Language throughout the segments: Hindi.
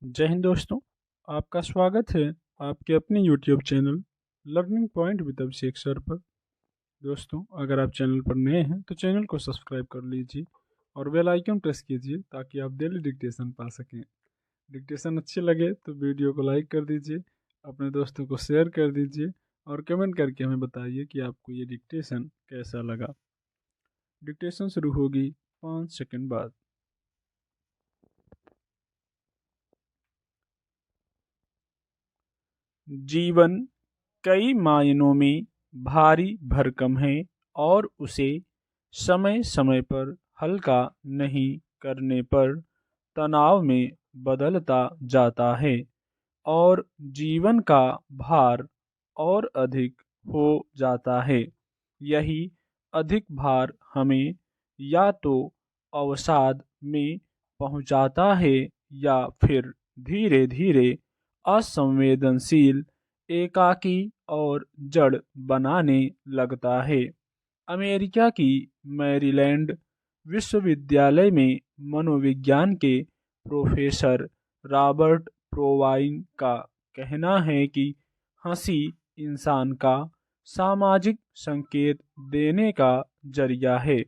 जय हिंद दोस्तों। आपका स्वागत है आपके अपने YouTube channel learning point with Abhishek sir पर। दोस्तों, अगर आप चैनल पर नए हैं तो चैनल को सब्सक्राइब कर लीजिए और बेल आइकन प्रेस कीजिए ताकि आप डेली डिक्टेशन पा सकें। डिक्टेशन अच्छे लगे तो वीडियो को लाइक कर दीजिए, अपने दोस्तों को शेयर कर दीजिए और कमेंट करके हमें बताइए कि आपको ये डिक्टेशन कैसा लगा। डिक्टेशन शुरू होगी 5 सेकंड बाद। जीवन कई मायनों में भारी भरकम है और उसे समय समय पर हल्का नहीं करने पर तनाव में बदलता जाता है और जीवन का भार और अधिक हो जाता है। यही अधिक भार हमें या तो अवसाद में पहुंचाता है या फिर धीरे धीरे असंवेदनशील, एकाकी और जड़ बनाने लगता है। अमेरिका की मैरीलैंड विश्वविद्यालय में मनोविज्ञान के प्रोफेसर रॉबर्ट प्रोवाइन का कहना है कि हंसी इंसान का सामाजिक संकेत देने का जरिया है।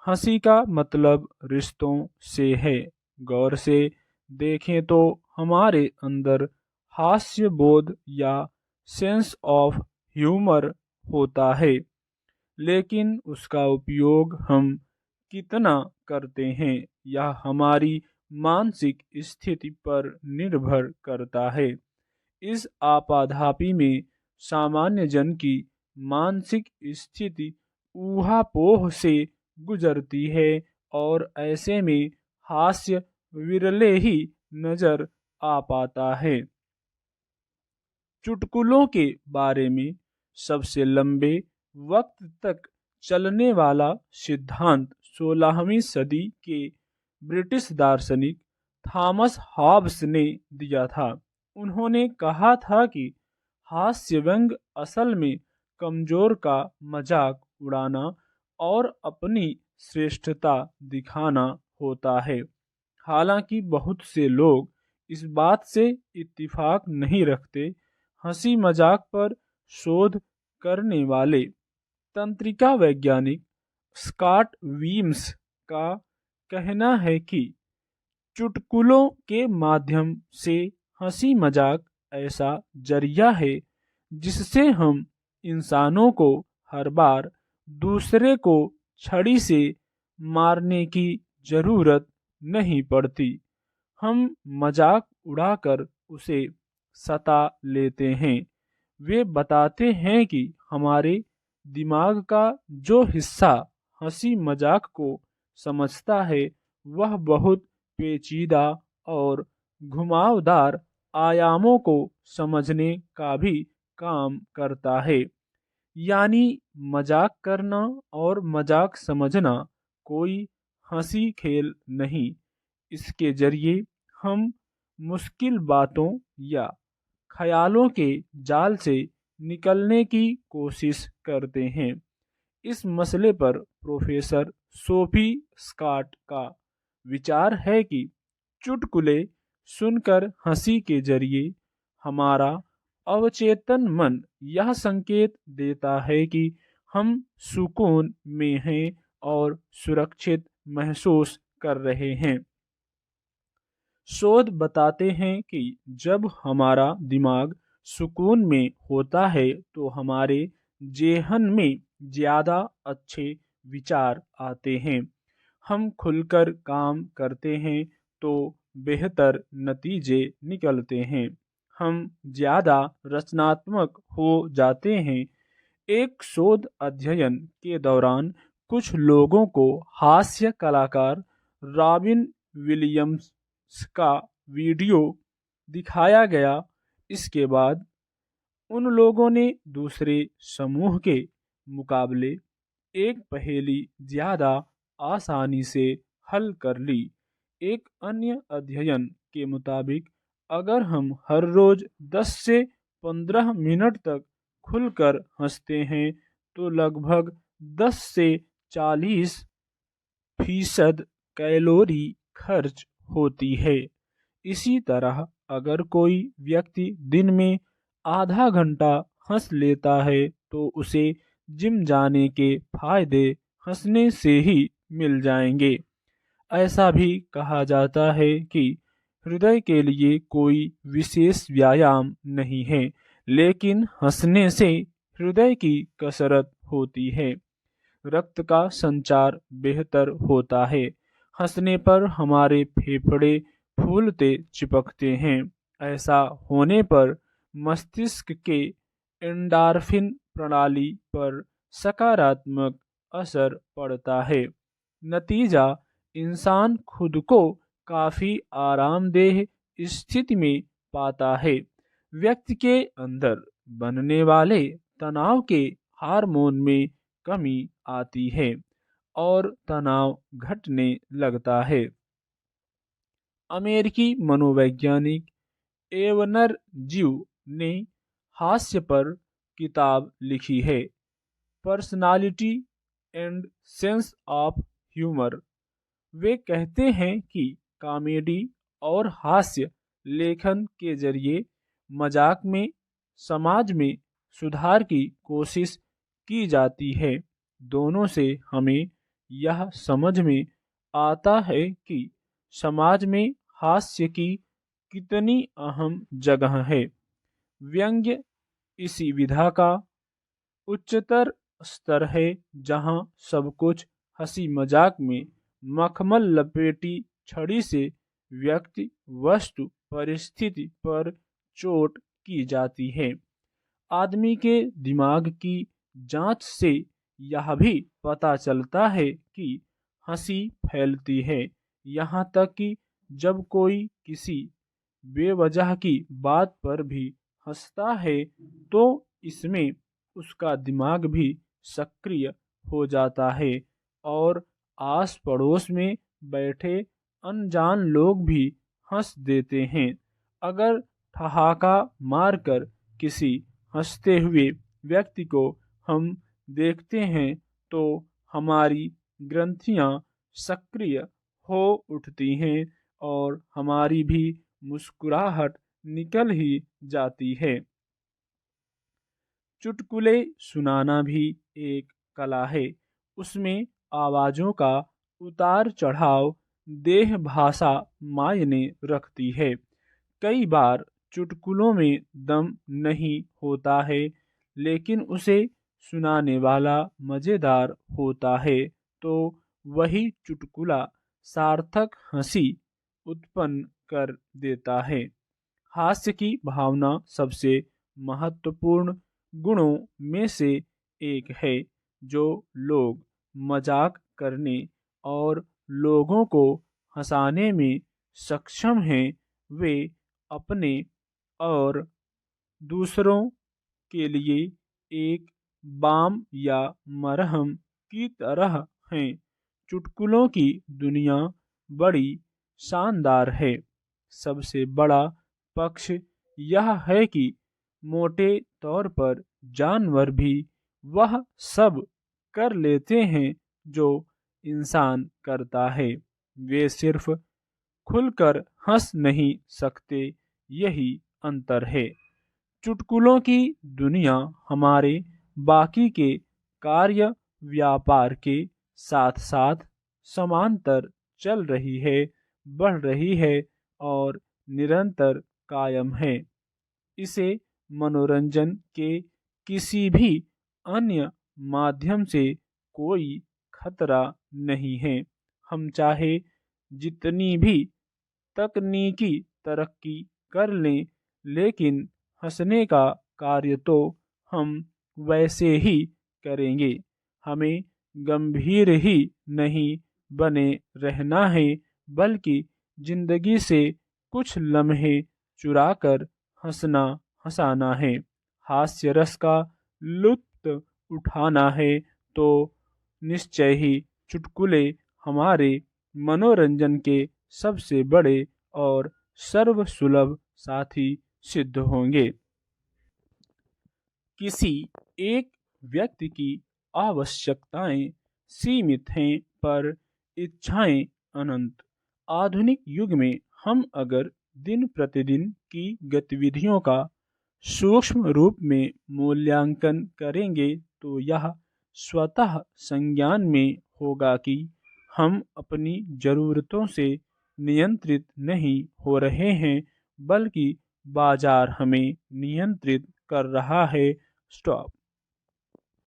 हंसी का मतलब रिश्तों से है। गौर से देखें तो हमारे अंदर हास्य बोध या सेंस ऑफ ह्यूमर होता है, लेकिन उसका उपयोग हम कितना करते हैं यह हमारी मानसिक स्थिति पर निर्भर करता है। इस आपाधापी में सामान्य जन की मानसिक स्थिति ऊहापोह से गुजरती है और ऐसे में हास्य विरले ही नजर आ पाता है। चुटकुलों के बारे में सबसे लंबे वक्त तक चलने वाला सिद्धांत 16वीं सदी के ब्रिटिश दार्शनिक थॉमस हॉब्स ने दिया था। उन्होंने कहा था कि हास्य व्यंग असल में कमजोर का मजाक उड़ाना और अपनी श्रेष्ठता दिखाना होता है। हालांकि बहुत से लोग इस बात से इत्तेफाक नहीं रखते। हंसी मजाक पर शोध करने वाले तंत्रिका वैज्ञानिक स्कॉट वीम्स का कहना है कि चुटकुलों के माध्यम से हंसी मजाक ऐसा जरिया है जिससे हम इंसानों को हर बार दूसरे को छड़ी से मारने की जरूरत नहीं पड़ती। हम मजाक उड़ाकर उसे सता लेते हैं। वे बताते हैं कि हमारे दिमाग का जो हिस्सा हंसी मजाक को समझता है वह बहुत पेचीदा और घुमावदार आयामों को समझने का भी काम करता है। यानी मजाक करना और मजाक समझना कोई हंसी खेल नहीं। इसके जरिए हम मुश्किल बातों या ख्यालों के जाल से निकलने की कोशिश करते हैं। इस मसले पर प्रोफेसर सोफी स्कॉट का विचार है कि चुटकुले सुनकर हंसी के जरिए हमारा अवचेतन मन यह संकेत देता है कि हम सुकून में हैं और सुरक्षित महसूस कर रहे हैं। शोध बताते हैं कि जब हमारा दिमाग सुकून में होता है तो हमारे जेहन में ज्यादा अच्छे विचार आते हैं। हम खुलकर काम करते हैं तो बेहतर नतीजे निकलते हैं। हम ज्यादा रचनात्मक हो जाते हैं। एक शोध अध्ययन के दौरान कुछ लोगों को हास्य कलाकार रॉबिन विलियम्स का वीडियो दिखाया गया। इसके बाद उन लोगों ने दूसरे समूह के मुकाबले एक पहेली ज्यादा आसानी से हल कर ली। एक अन्य अध्ययन के मुताबिक अगर हम हर रोज 10 से 15 मिनट तक खुलकर हंसते हैं तो लगभग 10 से 40% कैलोरी खर्च होती है। इसी तरह अगर कोई व्यक्ति दिन में आधा घंटा हंस लेता है तो उसे जिम जाने के फायदे हंसने से ही मिल जाएंगे। ऐसा भी कहा जाता है कि हृदय के लिए कोई विशेष व्यायाम नहीं है, लेकिन हंसने से हृदय की कसरत होती है, रक्त का संचार बेहतर होता है। हंसने पर हमारे फेफड़े फूलते चिपकते हैं। ऐसा होने पर मस्तिष्क के एंडार्फिन प्रणाली पर सकारात्मक असर पड़ता है। नतीजा, इंसान खुद को काफी आरामदेह स्थिति में पाता है। व्यक्ति के अंदर बनने वाले तनाव के हार्मोन में कमी आती है और तनाव घटने लगता है। अमेरिकी मनोवैज्ञानिक एवनर जीव ने हास्य पर किताब लिखी है, personality and sense of humour. वे कहते हैं कि कॉमेडी और हास्य लेखन के जरिए मजाक में समाज में सुधार की कोशिश की जाती है। दोनों से हमें यह समझ में आता है कि समाज में हास्य की कितनी अहम जगह है। व्यंग्य इसी विधा का उच्चतर स्तर है, जहां सब कुछ हंसी मजाक में मखमल लपेटी छड़ी से व्यक्ति वस्तु परिस्थिति पर चोट की जाती है। आदमी के दिमाग की जांच से यह भी पता चलता है कि हंसी फैलती है, यहाँ तक कि जब कोई किसी बेवजह की बात पर भी हंसता है तो इसमें उसका दिमाग भी सक्रिय हो जाता है और आस पड़ोस में बैठे अनजान लोग भी हंस देते हैं। अगर ठहाका मारकर किसी हंसते हुए व्यक्ति को हम देखते हैं तो हमारी ग्रंथियां सक्रिय हो उठती हैं और हमारी भी मुस्कुराहट निकल ही जाती है। चुटकुले सुनाना भी एक कला है। उसमें आवाजों का उतार चढ़ाव देह भाषा मायने रखती है। कई बार चुटकुलों में दम नहीं होता है, लेकिन उसे सुनाने वाला मजेदार होता है, तो वही चुटकुला सार्थक हंसी उत्पन्न कर देता है। हास्य की भावना सबसे महत्वपूर्ण गुणों में से एक है, जो लोग मजाक करने और लोगों को हंसाने में सक्षम हैं। वे अपने और दूसरों के लिए एक बाम या मरहम की तरह हैं। चुटकुलों की दुनिया बड़ी शानदार है। सबसे बड़ा पक्ष यह है कि मोटे तौर पर जानवर भी वह सब कर लेते हैं जो इंसान करता है। वे सिर्फ खुलकर हंस नहीं सकते, यही अंतर है। चुटकुलों की दुनिया हमारे बाकी के कार्य व्यापार के साथ साथ समांतर चल रही है, बढ़ रही है और निरंतर कायम है। इसे मनोरंजन के किसी भी अन्य माध्यम से कोई खतरा नहीं है। हम चाहे जितनी भी तकनीकी तरक्की कर लें, लेकिन हंसने का कार्य तो हम वैसे ही करेंगे। हमें गंभीर ही नहीं बने रहना है, बल्कि जिंदगी से कुछ लम्हे चुराकर हंसना हंसाना है। हास्य रस का लुत्फ उठाना है तो निश्चय ही चुटकुले हमारे मनोरंजन के सबसे बड़े और सर्वसुलभ साथी सिद्ध होंगे। किसी एक व्यक्ति की आवश्यकताएं सीमित हैं पर इच्छाएं अनंत। आधुनिक युग में हम अगर दिन प्रतिदिन की गतिविधियों का सूक्ष्म रूप में मूल्यांकन करेंगे तो यह स्वतः संज्ञान में होगा कि हम अपनी ज़रूरतों से नियंत्रित नहीं हो रहे हैं, बल्कि बाजार हमें नियंत्रित कर रहा है। स्टॉप।